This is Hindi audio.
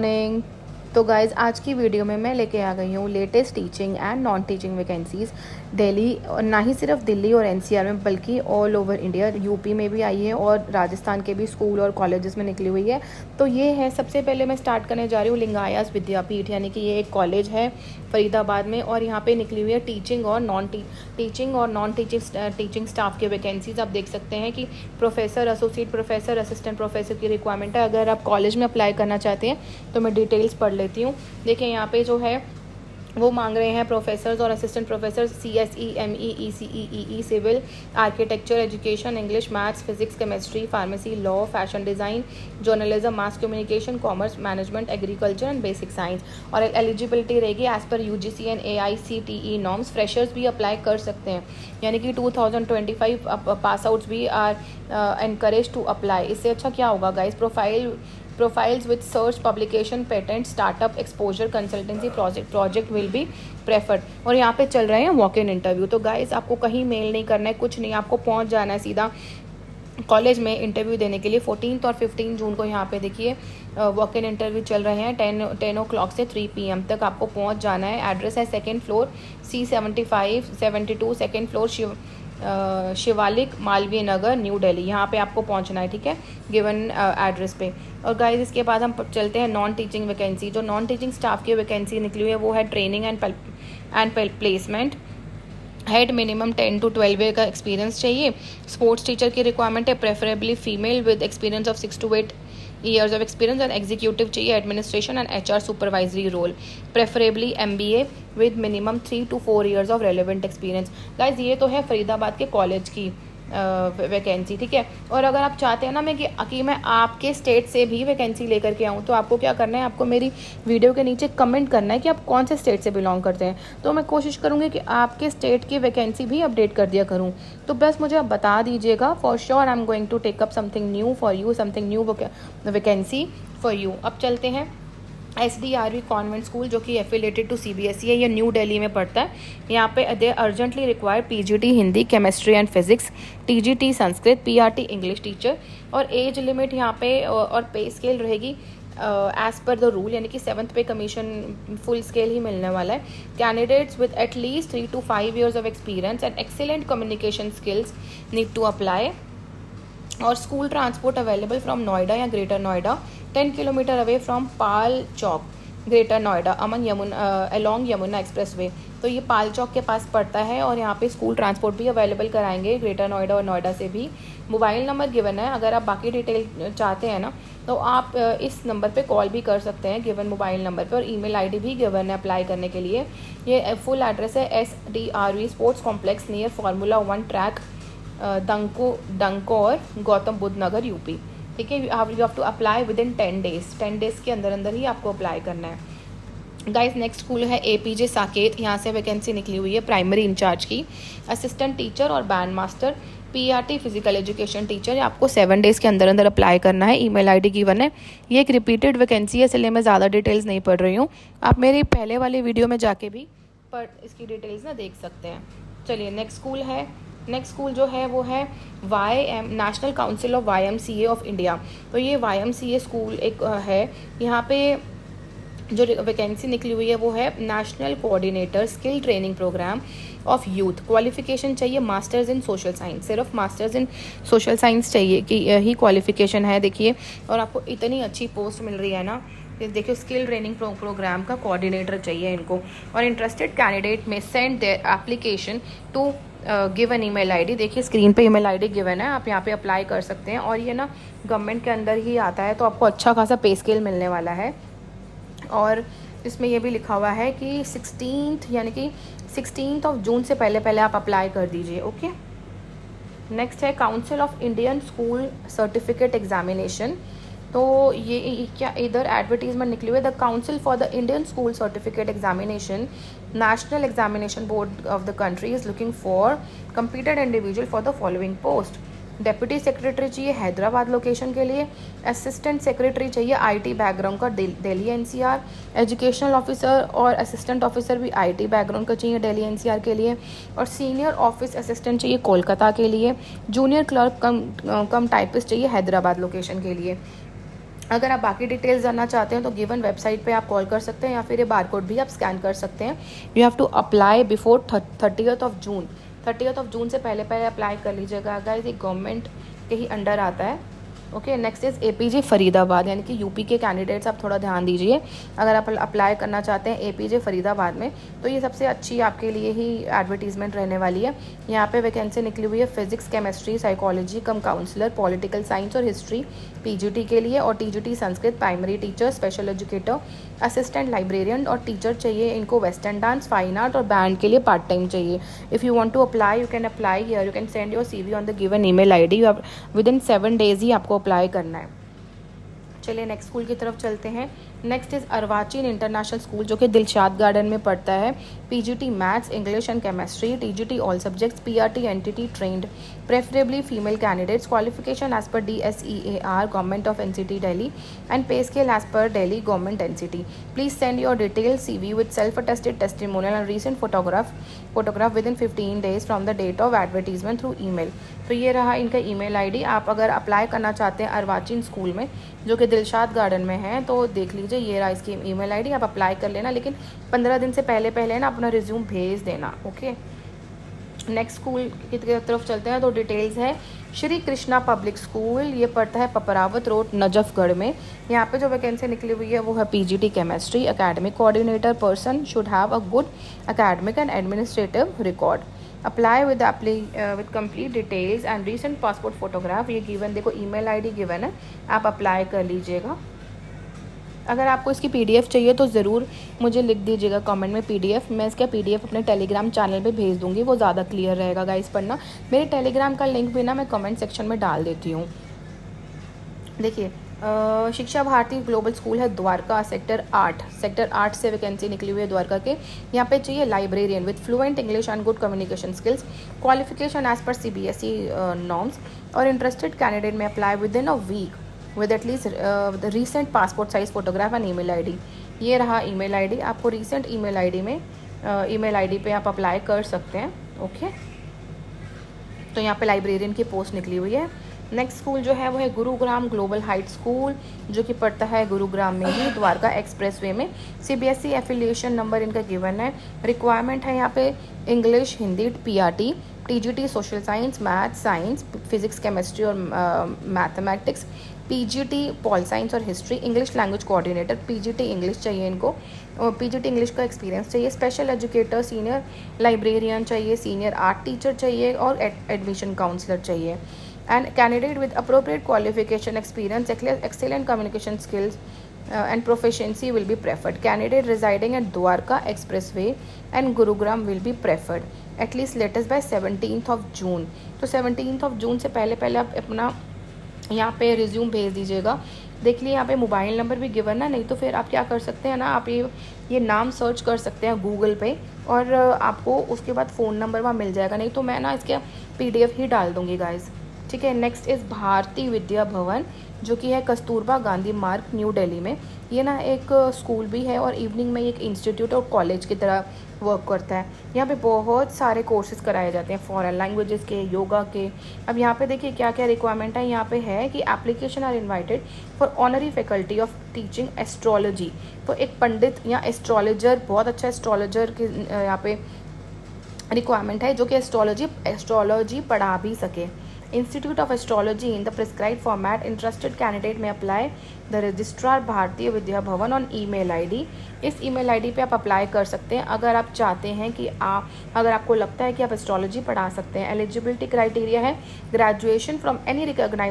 मॉर्निंग। तो गाइज़ आज की वीडियो में मैं लेके आ गई हूँ latest teaching and non teaching vacancies Delhi, और ना ही सिर्फ दिल्ली और एनसीआर में बल्कि ऑल ओवर इंडिया, यूपी में भी आई है और राजस्थान के भी स्कूल और कॉलेजेस में निकली हुई है। तो ये है, सबसे पहले मैं स्टार्ट करने जा रही हूँ लिंगायत विद्यापीठ, यानी कि ये एक कॉलेज है फरीदाबाद में, और यहाँ पे निकली हुई है टीचिंग और नॉन टीचिंग स्टाफ की वैकेंसीज़। आप देख सकते हैं कि professor, associate professor, assistant professor की रिक्वायरमेंट है। अगर आप कॉलेज में अप्लाई करना चाहते हैं तो मैं डिटेल्स पढ़ लेती हूँ। देखिए यहाँ पे जो है वो मांग रहे हैं प्रोफेसर्स और assistant professor CSE, ME, ECE, EE, civil, architecture, education, English, maths, physics, chemistry, pharmacy, law, fashion design, journalism, mass communication, commerce, management, agriculture and basic science. और एलिजिबिलिटी रहेगी as per UGC and AICTE norms. Freshers भी अप्लाई कर सकते हैं, यानी कि 2025 पास आउट्स भी आर एनकरेज टू अप्लाई। इससे अच्छा क्या होगा guys? Profiles with search, publication, patent, startup, exposure, consultancy, project will be preferred. और यहाँ पे चल रहे हैं वॉक इन इंटरव्यू। तो गाइस आपको कहीं मेल नहीं करना है, कुछ नहीं, आपको पहुँच जाना है सीधा कॉलेज में इंटरव्यू देने के लिए। 14 और 15 जून को यहाँ पे देखिए वॉक इन इंटरव्यू चल रहे हैं 10 o'clock से 3 PM तक आपको पहुँच जाना है। एड्रेस है 2nd floor C75-72, 2nd floor Shivalik, Malviya Nagar, new Delhi. यहाँ पे आपको पहुँचना है, ठीक है, गिवन एड्रेस पे। और गाइस इसके बाद हम चलते हैं नॉन टीचिंग वैकेंसी। जो नॉन टीचिंग स्टाफ की वैकेंसी निकली हुई है वो है training and placement. Head minimum 10 to 12 year का एक्सपीरियंस चाहिए। स्पोर्ट्स टीचर की रिक्वायरमेंट है, preferably female with experience of 6 to 8 years of experience। And executive चाहिए, administration and HR supervisory role, preferably MBA with minimum 3 to 4 years of relevant experience. Guys ये तो है फरीदाबाद के कॉलेज की वैकेंसी, ठीक है। और अगर आप चाहते हैं ना कि मैं आपके स्टेट से भी वैकेंसी लेकर के आऊँ, तो आपको क्या करना है, आपको मेरी वीडियो के नीचे कमेंट करना है कि आप कौन से स्टेट से बिलोंग करते हैं। तो मैं कोशिश करूँगी कि आपके स्टेट की वैकेंसी भी अपडेट कर दिया करूँ। तो बस मुझे आप बता दीजिएगा, for sure I am going to take up something new for you, something new vacancy for you. अब चलते हैं SDRV कॉन्वेंट स्कूल, जो कि एफिलेटेड टू CBSE है, ये न्यू दिल्ली में पड़ता है। यहाँ पे they urgently require PGT Hindi, chemistry and physics, TGT Sanskrit, PRT English teacher. और एज लिमिट यहाँ पे और पे स्केल रहेगी एज पर द रूल, यानी कि 7th पे कमीशन फुल स्केल ही मिलने वाला है। Candidates with at least 3 to 5 years of experience and excellent communication skills need to apply. और school transport available from Noida या greater Noida, 10 kilometre away from Pal Chowk, greater Noida, along Yamuna expressway. तो ये पाल चौक के पास पड़ता है, और यहाँ पे स्कूल ट्रांसपोर्ट भी अवेलेबल कराएंगे ग्रेटर नोएडा और नोएडा से भी। मोबाइल नंबर गिवन है, अगर आप बाकी डिटेल चाहते हैं ना तो आप इस नंबर पे कॉल भी कर सकते हैं गिवन मोबाइल नंबर पे। और ईमेल ID भी गिवन है अप्लाई करने के लिए। ये फुल एड्रेस है SDRV sports complex near formula 1 track, Dankaur, Gautam Buddh Nagar, UP। ठीक है, you have to apply within 10 days। 10 days के अंदर ही आपको अप्लाई करना है। गाइस नेक्स्ट स्कूल है APJ साकेत, यहाँ से वैकेंसी निकली हुई है प्राइमरी इंचार्ज की, असिस्टेंट टीचर और band master, PRT physical education teacher. आपको 7 days के अंदर अप्लाई करना है। ईमेल ID गिवन है। ये एक रिपीटेड वैकेंसी है, इसलिए मैं ज़्यादा डिटेल्स नहीं पढ़ रही हूँ। आप मेरी पहले वाली वीडियो में जाके भी इसकी डिटेल्स ना देख सकते हैं। चलिए नेक्स्ट स्कूल जो है वो है national council of YMCA of India. तो ये YMCA स्कूल एक है। यहाँ पे जो वैकेंसी निकली हुई है वो है national coordinator skill training program of youth. Qualification चाहिए मास्टर्स इन सोशल साइंस, सिर्फ मास्टर्स इन सोशल साइंस चाहिए कि यही क्वालिफिकेशन है। देखिए, और आपको इतनी अच्छी पोस्ट मिल रही है ना, देखिए स्किल ट्रेनिंग प्रोग्राम का कोऑर्डिनेटर चाहिए इनको। और interested candidate may send their application to given email ID। देखिए स्क्रीन पे ईमेल ID गिवन है, आप यहाँ पे अप्लाई कर सकते हैं। और ये ना गवर्नमेंट के अंदर ही आता है, तो आपको अच्छा खासा पे स्केल मिलने वाला है। और इसमें ये भी लिखा हुआ है कि 16 जून से पहले आप अप्लाई कर दीजिए। ओके, नेक्स्ट है council of Indian school certificate examination. तो ये क्या इधर एडवर्टीजमेंट निकली हुई है, the council for the Indian school certificate examination, national examination board of the country is looking for completed individual for the following post. Deputy secretary चाहिए हैदराबाद लोकेशन के लिए, असिस्टेंट सेक्रेटरी चाहिए IT बैकग्राउंड का दिल्ली NCR, एजुकेशनल ऑफिसर और असिस्टेंट ऑफिसर भी IT बैकग्राउंड का चाहिए दिल्ली NCR के लिए, और सीनियर ऑफिस असिस्टेंट चाहिए कोलकाता के लिए, जूनियर क्लर्क कम टाइपिस्ट चाहिए हैदराबाद लोकेशन के लिए। अगर आप बाकी डिटेल्स जानना चाहते हैं तो गिवन वेबसाइट पे आप कॉल कर सकते हैं या फिर ये बारकोड भी आप स्कैन कर सकते हैं। You have to apply before 30th of June. 30th of June से पहले पहले अप्लाई कर लीजिएगा गाइस, ये गवर्नमेंट के ही अंडर आता है। Okay, next is APJ Faridabad, यानी कि यूपी के कैंडिडेट्स आप थोड़ा ध्यान दीजिए। अगर आप अप्लाई करना चाहते हैं APJ फरीदाबाद में तो ये सबसे अच्छी आपके लिए ही एडवर्टीजमेंट रहने वाली है। यहाँ पे वैकेंसी निकली हुई है physics, chemistry, psychology cum counsellor, political science और हिस्ट्री PGT के लिए, और TGT Sanskrit, primary teacher, special educator, assistant librarian और टीचर चाहिए इनको। वेस्टर्न डांस, फाइन आर्ट और बैंड के लिए पार्ट टाइम चाहिए। If you want to apply you can apply here, you can send your CV on the given email ID। Within 7 days ही आपको अप्लाई करना है। चलिए नेक्स्ट स्कूल की तरफ चलते हैं। Next is Arwachin international school, जो कि दिलशाद गार्डन में पड़ता है। PGT maths, English and chemistry, TGT all subjects, PRT NTT trained, preferably female candidates. Qualification as per DSEAR government of NCT Delhi and pay scale as per Delhi government NCT। Please send your detail CV with self attested testimonial and recent photograph within 15 days from the date of advertisement through email. तो ये रहा इनका ईमेल ID। आप अगर अप्लाई करना चाहते हैं अर्वाचीन स्कूल में जो कि दिलशाद गार्डन में है तो देख लीजिए, ये रहा इसकी ईमेल ID। आप अप्लाई कर लेना, लेकिन 15 दिन से पहले पहले ना अपना रिज्यूम भेज देना। ओके, नेक्स्ट स्कूल की तरफ चलते हैं। तो डिटेल्स है श्री कृष्णा पब्लिक स्कूल, ये पड़ता है पपरावत रोड नजफगढ़ में। यहाँ पे जो वैकेंसी निकली हुई है वो है PGT chemistry. Academic coordinator person should have a good academic and administrative record. Apply with complete details and recent passport photograph. ये गिवन, देखो ईमेल ID गिवन है, आप अप्लाई कर लीजिएगा। अगर आपको इसकी PDF चाहिए तो ज़रूर मुझे लिख दीजिएगा कमेंट में PDF। मैं इसका PDF अपने टेलीग्राम चैनल पे भेज दूँगी, वो ज़्यादा क्लियर रहेगा गाइस पढ़ना। मेरे टेलीग्राम का लिंक भी ना मैं कमेंट सेक्शन में डाल देती हूँ। देखिए, शिक्षा भारती ग्लोबल स्कूल है द्वारका, सेक्टर 8 से वैकेंसी निकली हुई है द्वारका के। यहाँ पे चाहिए librarian with fluent English and good communication skills. Qualification as per CBSE norms, और interested candidate may apply within a week with at least the recent passport size photograph and email ID। ये रहा ईमेल ID। आपको रीसेंट ईमेल ID में ईमेल ID पे आप अप्लाई कर सकते हैं। ओके, तो यहाँ पे लाइब्रेरियन की पोस्ट निकली हुई है। नेक्स्ट स्कूल जो है वो है गुरुग्राम ग्लोबल हाइट स्कूल, जो कि पड़ता है गुरुग्राम में ही, द्वारका एक्सप्रेसवे में। CBSE एफिलिएशन नंबर इनका गिवन है। रिक्वायरमेंट है यहाँ पे English, Hindi, PRT, TGT social science, maths, science, physics, chemistry और मैथमेटिक्स, PGT पॉल साइंस और history, English language coordinator, PGT English चाहिए इनको, और PGT इंग्लिश का एक्सपीरियंस चाहिए। स्पेशल एजुकेटर, सीनियर लाइब्रेरियन चाहिए, सीनियर आर्ट टीचर चाहिए और एडमिशन काउंसलर चाहिए। And candidate with appropriate qualification, experience, excellent communication skills and proficiency will be preferred. Candidate residing at Dwarka Expressway and Gurugram will be preferred. At least latest by 17th of June. तो 17th of June से पहले पहले आप अपना यहाँ पे रिज्यूम भेज दीजिएगा। देख लिए यहाँ पे मोबाइल नंबर भी गिवन है, नहीं तो फिर आप क्या कर सकते हैं ना, आप ये नाम सर्च कर सकते हैं गूगल पे और आपको उसके बाद फ़ोन नंबर वहाँ मिल जाएगा। नहीं तो मैं ना इसके PDF ही डाल दूँगी गाइज़। ठीक है, नेक्स्ट इज़ भारती विद्या भवन, जो कि है कस्तूरबा गांधी मार्ग, न्यू दिल्ली में। ये ना एक स्कूल भी है और इवनिंग में एक इंस्टीट्यूट और कॉलेज की तरह वर्क करता है। यहाँ पे बहुत सारे कोर्सेज कराए जाते हैं, फॉरेन लैंग्वेजेस के, योगा के। अब यहाँ पे देखिए क्या क्या रिक्वायरमेंट है। यहाँ पे है कि application are invited for honorary faculty of teaching astrology. तो एक पंडित या एस्ट्रोलॉजर, बहुत अच्छा एस्ट्रोलॉजर की यहाँ पे रिक्वायरमेंट है जो कि एस्ट्रोलॉजी पढ़ा भी सके। Institute of Astrology in the prescribed format. Interested candidate may apply the registrar Bharatiya Vidya Bhavan on email ID। इस email ID पे आप अप्लाई कर सकते हैं अगर आप चाहते हैं कि अगर आपको लगता है कि आप एस्ट्रोलॉजी पढ़ा सकते हैं। एलिजिबिलिटी क्राइटेरिया है ग्रेजुएशन फ्रॉम एनी रिकॉग्नाइज्ड